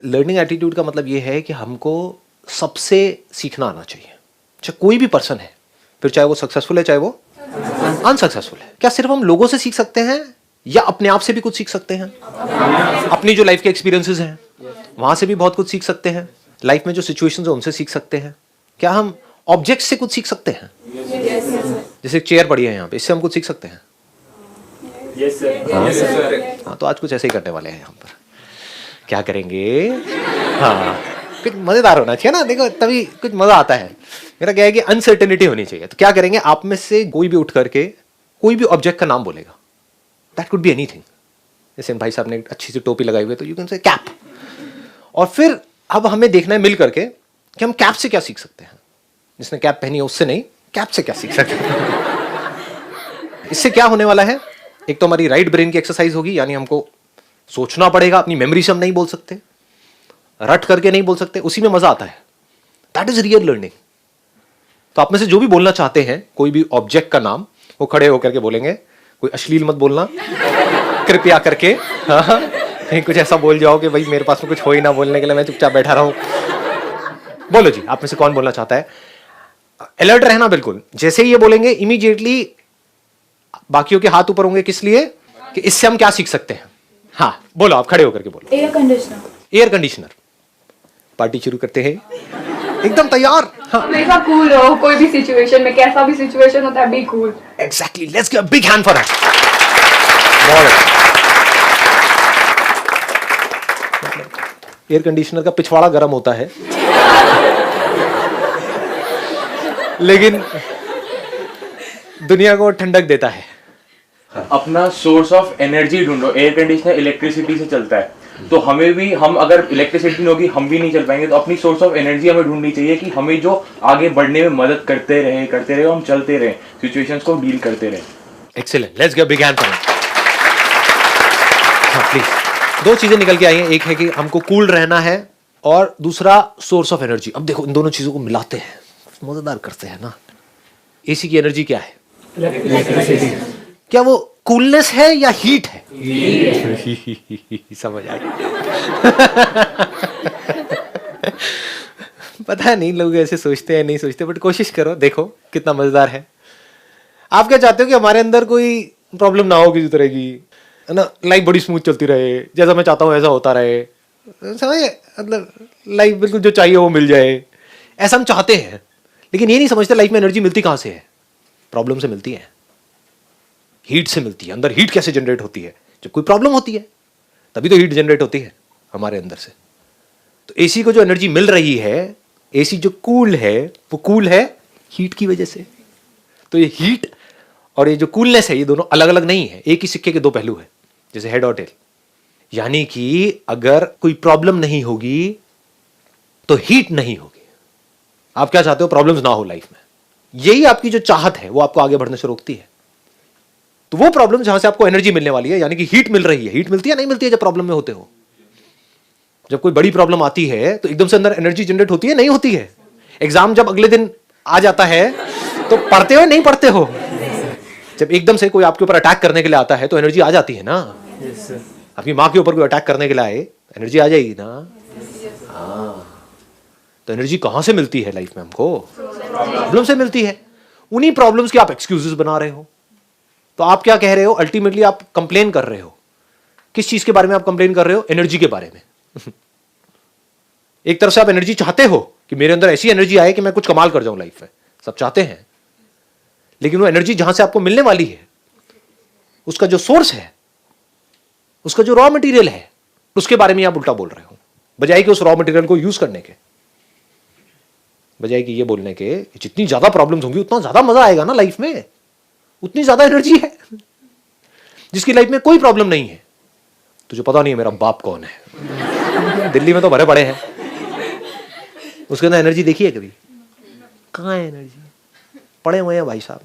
Learning attitude का मतलब ये है कि हमको सबसे सीखना आना चाहिए, चाहे कोई भी पर्सन है, फिर चाहे वो सक्सेसफुल है चाहे वो अनसक्सेसफुल है। क्या सिर्फ हम लोगों से सीख सकते हैं या अपने आप से भी कुछ सीख सकते हैं? अपनी जो लाइफ के एक्सपीरियंसेस हैं वहां से भी बहुत कुछ सीख सकते हैं। लाइफ में जो सिचुएशंस है उनसे सीख सकते हैं। क्या हम ऑब्जेक्ट से कुछ सीख सकते हैं? जैसे चेयर पड़ी है यहाँ पे, इससे हम कुछ सीख सकते हैं? हाँ, तो आज कुछ ऐसे ही करने वाले हैं यहाँ पर। क्या करेंगे? हाँ, कुछ मजेदार होना चाहिए ना, देखो तभी कुछ मजा आता है। मेरा क्या है कि अनसर्टेनिटी होनी चाहिए। तो क्या करेंगे, आप में से कोई भी उठ करके कोई भी ऑब्जेक्ट का नाम बोलेगा। That could be anything. जैसे भाई साहब ने अच्छी सी टोपी लगाई हुई है तो यू कैन से कैप। और फिर अब हमें देखना है मिल करके कि हम कैप से क्या सीख सकते हैं। जिसने कैप पहनी है उससे नहीं, कैप से क्या सीख सकते हैं। इससे क्या होने वाला है, एक तो हमारी राइट ब्रेन की एक्सरसाइज होगी, यानी हमको सोचना पड़ेगा, अपनी मेमोरी से हम नहीं बोल सकते, रट करके नहीं बोल सकते, उसी में मजा आता है। That is real learning. तो आप में से जो भी बोलना चाहते हैं कोई भी ऑब्जेक्ट का नाम, वो खड़े होकर के बोलेंगे। कोई अश्लील मत बोलना कृपया करके। हाँ, कहीं कुछ ऐसा बोल जाओ कि भाई मेरे पास में कुछ हो ही ना बोलने के लिए, मैं चुपचाप बैठा रहूं। बोलो जी, आप में से कौन बोलना चाहता है? अलर्ट रहना बिल्कुल। जैसे ही ये बोलेंगे इमीडिएटली बाकियों के हाथ ऊपर होंगे। किस लिए? कि इससे हम क्या सीख सकते हैं। हाँ बोलो, आप खड़े होकर के बोलो। Air conditioner. Air conditioner. Party शुरू करते हैं, एकदम तैयार। हाँ, हमेशा कूल रहो, कोई भी सिचुएशन में, कैसा भी सिचुएशन होता है, be cool. Exactly, let's give a big hand for that. Air conditioner का पिछवाड़ा गर्म होता है लेकिन दुनिया को ठंडक देता है। अपना सोर्स ऑफ एनर्जी ढूंढो। एयर कंडीशनर इलेक्ट्रिसिटी से चलता है, तो हमें भी, हम अगर इलेक्ट्रिसिटी नहीं होगी हम भी नहीं चल पाएंगे। तो अपनी सोर्स ऑफ एनर्जी हमें ढूंढनी चाहिए कि हमें जो आगे बढ़ने में मदद करते रहे, हम चलते रहे, सिचुएशंस को डील करते रहे। Excellent, let's give a big hand for him. Please. दो चीजें निकल के आई हैं, एक है कि हमको कूल रहना है और दूसरा सोर्स ऑफ एनर्जी। अब देखो इन दोनों चीजों को मिलाते हैं, मजेदार करते हैं ना। एसी की एनर्जी क्या है? क्या वो कूलनेस है या हीट है? समझ आ गया। पता नहीं लोग ऐसे सोचते हैं नहीं सोचते, बट कोशिश करो, देखो कितना मजेदार है। आप क्या चाहते हो कि हमारे अंदर कोई प्रॉब्लम ना हो किसी तरह की, है ना? लाइफ बड़ी स्मूथ चलती रहे, जैसा मैं चाहता हूँ ऐसा होता रहे, समझे? मतलब लाइफ बिल्कुल जो चाहिए वो मिल जाए, ऐसा हम चाहते हैं। लेकिन ये नहीं समझते लाइफ में एनर्जी मिलती कहां से है? प्रॉब्लम से मिलती है, हीट से मिलती है। अंदर हीट कैसे जनरेट होती है? जब कोई प्रॉब्लम होती है तभी तो हीट जनरेट होती है हमारे अंदर से। तो एसी को जो एनर्जी मिल रही है, एसी जो कूल है, वो कूल है हीट की वजह से। तो ये हीट और ये जो कूलनेस है, ये दोनों अलग अलग नहीं है, एक ही सिक्के के दो पहलू है, जैसे हेड और टेल। यानी कि अगर कोई प्रॉब्लम नहीं होगी तो हीट नहीं होगी। आप क्या चाहते हो? प्रॉब्लम्स ना हो लाइफ में। यही आपकी जो चाहत है वो आपको आगे बढ़ने से रोकती है। तो वो प्रॉब्लम जहां से आपको एनर्जी मिलने वाली है, यानी कि हीट मिल रही है। हीट मिलती है नहीं मिलती है जब प्रॉब्लम में होते हो? जब कोई बड़ी प्रॉब्लम आती है तो एकदम से अंदर एनर्जी जनरेट होती है नहीं होती है? एग्जाम जब अगले दिन आ जाता है तो पढ़ते हो नहीं पढ़ते हो? जब एकदम से कोई आपके ऊपर अटैक करने के लिए आता है तो एनर्जी आ जाती है ना? आपकी माँ के ऊपर कोई अटैक करने के लिए आए, एनर्जी आ जाएगी ना? हाँ। तो एनर्जी कहां से मिलती है लाइफ में? हमको प्रॉब्लम से मिलती है। उन्हीं प्रॉब्लम्स के आप एक्सक्यूजेस बना रहे हो। तो आप क्या कह रहे हो? अल्टीमेटली आप कंप्लेन कर रहे हो। किस चीज के बारे में आप कंप्लेन कर रहे हो? एनर्जी के बारे में। एक तरफ से आप एनर्जी चाहते हो कि मेरे अंदर ऐसी एनर्जी आए कि मैं कुछ कमाल कर जाऊं लाइफ में, सब चाहते हैं। लेकिन वो एनर्जी जहां से आपको मिलने वाली है, उसका जो सोर्स है, उसका जो रॉ मटेरियल है, उसके बारे में आप उल्टा बोल रहे हो। बजाय कि उस रॉ मटेरियल को यूज करने के, बजाय कि ये बोलने के जितनी ज्यादा प्रॉब्लम्स होंगी उतना ज्यादा मजा आएगा ना लाइफ में, उतनी ज्यादा एनर्जी है। जिसकी लाइफ में कोई प्रॉब्लम नहीं है, तुझे पता नहीं है मेरा बाप कौन है, दिल्ली में तो भरे पड़े हैं, उसके अंदर एनर्जी देखी है कभी? कहाँ है एनर्जी? पड़े हुए हैं भाई साहब,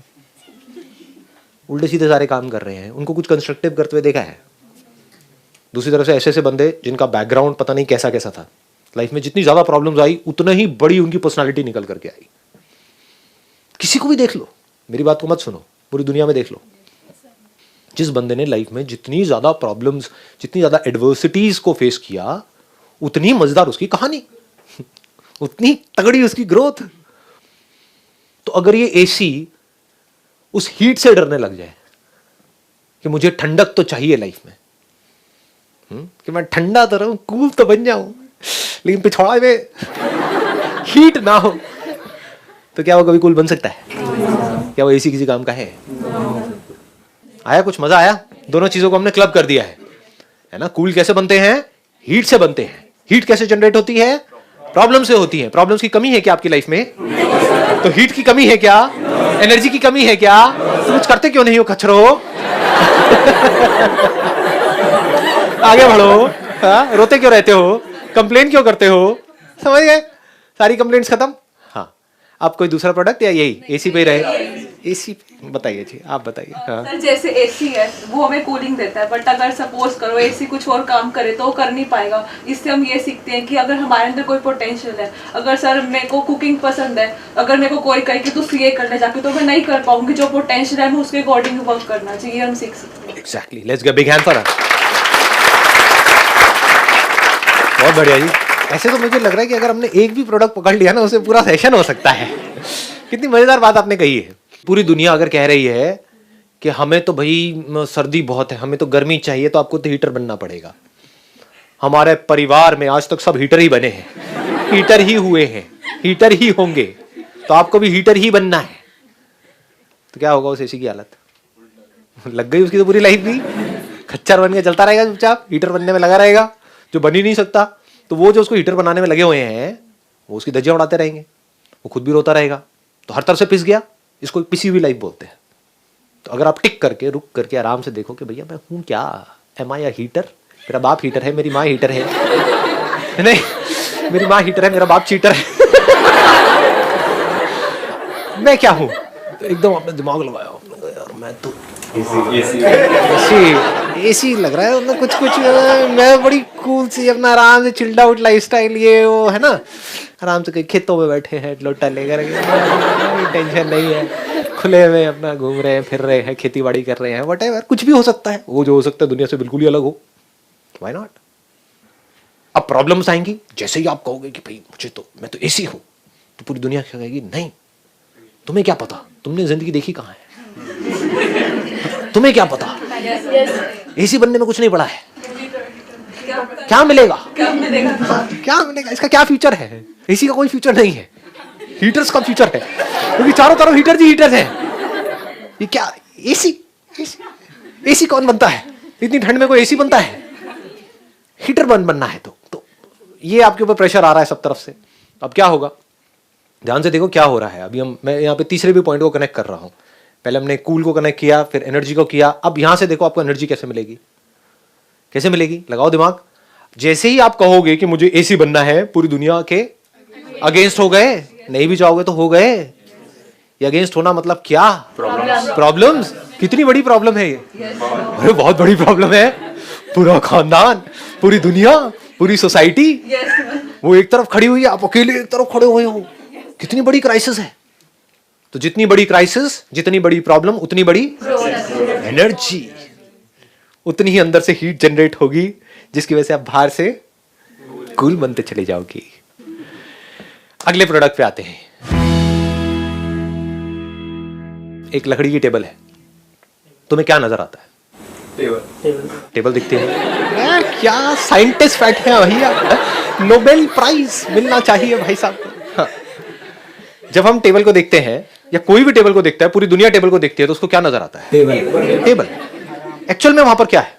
उल्टे सीधे सारे काम कर रहे हैं। उनको कुछ कंस्ट्रक्टिव करते हुए देखा है? दूसरी तरफ से ऐसे ऐसे बंदे जिनका बैकग्राउंड पता नहीं कैसा कैसा था, लाइफ में जितनी ज्यादा प्रॉब्लम्स आई उतना ही बड़ी उनकी पर्सनालिटी निकल करके आई। किसी को भी देख लो, मेरी बात को मत सुनो, पूरी दुनिया में देख लो, जिस बंदे ने लाइफ में जितनी ज्यादा प्रॉब्लम्स, जितनी ज्यादा एडवर्सिटीज को फेस किया, उतनी मजेदार उसकी कहानी, उतनी तगड़ी उसकी ग्रोथ। तो अगर ये एसी उस हीट से डरने लग जाए कि मुझे ठंडक तो चाहिए लाइफ में, कि मैं ठंडा तो रहूं, कूल तो बन जाऊं, लेकिन पिछवाड़े में हीट ना हो, तो क्या वो कभी कूल बन सकता है? क्या वो एसी किसी काम का है? आया कुछ मजा आया? दोनों चीजों को हमने क्लब कर दिया है ना। कूल कैसे बनते हैं? हीट से बनते हैं। हीट कैसे जनरेट होती है? प्रॉब्लम से होती है। प्रॉब्लम्स की कमी है क्या आपकी लाइफ में? तो हीट की कमी है क्या? एनर्जी की कमी है क्या? तो कुछ करते क्यों नहीं हो खच्चरो? आगे बढ़ो। हाँ, रोते क्यों रहते हो? कंप्लेन क्यों करते हो? समझ गए? सारी कंप्लेंट्स खत्म। हाँ, आप कोई दूसरा प्रोडक्ट या यही एसी पे रहे? एसी बताइए जी, आप बताइए। हाँ। सर जैसे एसी है वो हमें कूलिंग देता है, बट अगर सपोज करो एसी कुछ और काम करे तो वो कर नहीं पाएगा। इससे हम ये सीखते हैं कि अगर हमारे अंदर कोई पोटेंशियल है, अगर सर मेरे को कुकिंग पसंद है, अगर मेरे को कोई कहे कि तू सीए करने जाके, तो मैं नहीं कर पाऊंगी। जो पोटेंशियल है मैं उसके अकॉर्डिंग वर्क करना चाहिए, हम सीख सकते हैं। Exactly, let's give big hand for her. बहुत बढ़िया जी। ऐसे तो मुझे लग रहा है कि अगर हमने एक भी प्रोडक्ट पकड़ लिया ना, उससे पूरा सेशन हो सकता है। कितनी मजेदार बात आपने कही है। पूरी दुनिया अगर कह रही है कि हमें तो भाई सर्दी बहुत है, हमें तो गर्मी चाहिए, तो आपको तो हीटर बनना पड़ेगा। हमारे परिवार में आज तक सब हीटर ही बने हैं, हीटर ही हुए हैं, हीटर ही होंगे, तो आपको भी हीटर ही बनना है। तो क्या होगा उस एसी की हालत? लग गई उसकी तो पूरी लाइफ भी, खच्चर बन के चलता रहेगा चुपचाप, हीटर बनने में लगा रहेगा, जो बन ही नहीं सकता। तो वो जो उसको हीटर बनाने में लगे हुए हैं, वो उसकी धज्जियां उड़ाते रहेंगे, वो खुद भी रोता रहेगा। तो हर तरफ से पिस गया, इसको पिसी हुई लाइफ बोलते हैं। तो अगर आप टिक करके, रुक करके आराम से देखो कि भैया मैं हूं क्या? Am I a heater? मेरा बाप हीटर है, मेरी माँ हीटर है। नहीं, मेरी माँ हीटर है, मेरा बाप चीटर है। मैं क्या हूं? तो एकदम आपने दिमाग लगाया, यार मैं तो एसी लग रहा है, मतलब कुछ कुछ मैं बड़ी कूल सी अपना आराम से चिल्ड आउट लाइफस्टाइल, ये वो है ना, आराम से कहीं खेतों में बैठे हैं लोटा लेकर, टेंशन नहीं है, खुले में अपना घूम रहे हैं, फिर रहे हैं, खेती बाड़ी कर रहे हैं, व्हाटएवर, कुछ भी हो सकता है। वो जो हो सकता है दुनिया से बिल्कुल ही अलग हो, व्हाई नॉट? अब प्रॉब्लम्स आएंगी, जैसे ही आप कहोगे कि भाई मुझे तो, मैं तो एसी हूं, तो पूरी दुनिया कहेगी नहीं, तुम्हें क्या पता, तुमने जिंदगी देखी कहाँ है, तुम्हें क्या पता, एसी बनने में कुछ नहीं पड़ा है, क्या मिलेगा, क्या मिलेगा, इसका क्या फ्यूचर है? एसी का कोई फ्यूचर नहीं है, हीटर्स का फ्यूचर है, क्योंकि चारों तरफ हीटर ही हीटर है। ये क्या एसी? एसी कौन बनता है? इतनी ठंड में कोई एसी बनता है? हीटर बनना है तो ये आपके ऊपर प्रेशर आ रहा है सब तरफ से। अब क्या होगा, ध्यान से देखो क्या हो रहा है। अभी मैं यहाँ पे तीसरे भी पॉइंट को कनेक्ट कर रहा हूँ। पहले हमने कूल को कनेक्ट किया, फिर एनर्जी को किया। अब यहां से देखो आपको एनर्जी कैसे मिलेगी, कैसे मिलेगी, लगाओ दिमाग। जैसे ही आप कहोगे कि मुझे एसी बनना है, पूरी दुनिया के अगेंस्ट हो गए, नहीं भी चाहोगे तो हो गए। ये अगेंस्ट होना मतलब क्या? प्रॉब्लम्स। कितनी बड़ी प्रॉब्लम है ये? अरे बहुत बड़ी प्रॉब्लम है। पूरा खानदान, पूरी दुनिया, पूरी सोसाइटी वो एक तरफ खड़ी हुई है, आप अकेले एक तरफ खड़े हुए हो। कितनी बड़ी क्राइसिस है। तो जितनी बड़ी क्राइसिस, जितनी बड़ी प्रॉब्लम, उतनी बड़ी एनर्जी, उतनी ही अंदर से हीट जनरेट होगी, जिसकी वजह से आप बाहर से कूल बनते चले जाओगे। अगले प्रोडक्ट पे आते हैं। एक लकड़ी की टेबल है, तुम्हें क्या नजर आता है? टेबल दिखती है। क्या साइंटिस्ट फैक्ट है भैया, नोबेल प्राइज मिलना चाहिए भाई साहब को। हाँ। जब हम टेबल को देखते हैं, या कोई भी टेबल को देखता है, पूरी दुनिया टेबल को देखती है, तो उसको क्या नजर आता है? टेबल। एक्चुअल में वहां पर क्या है?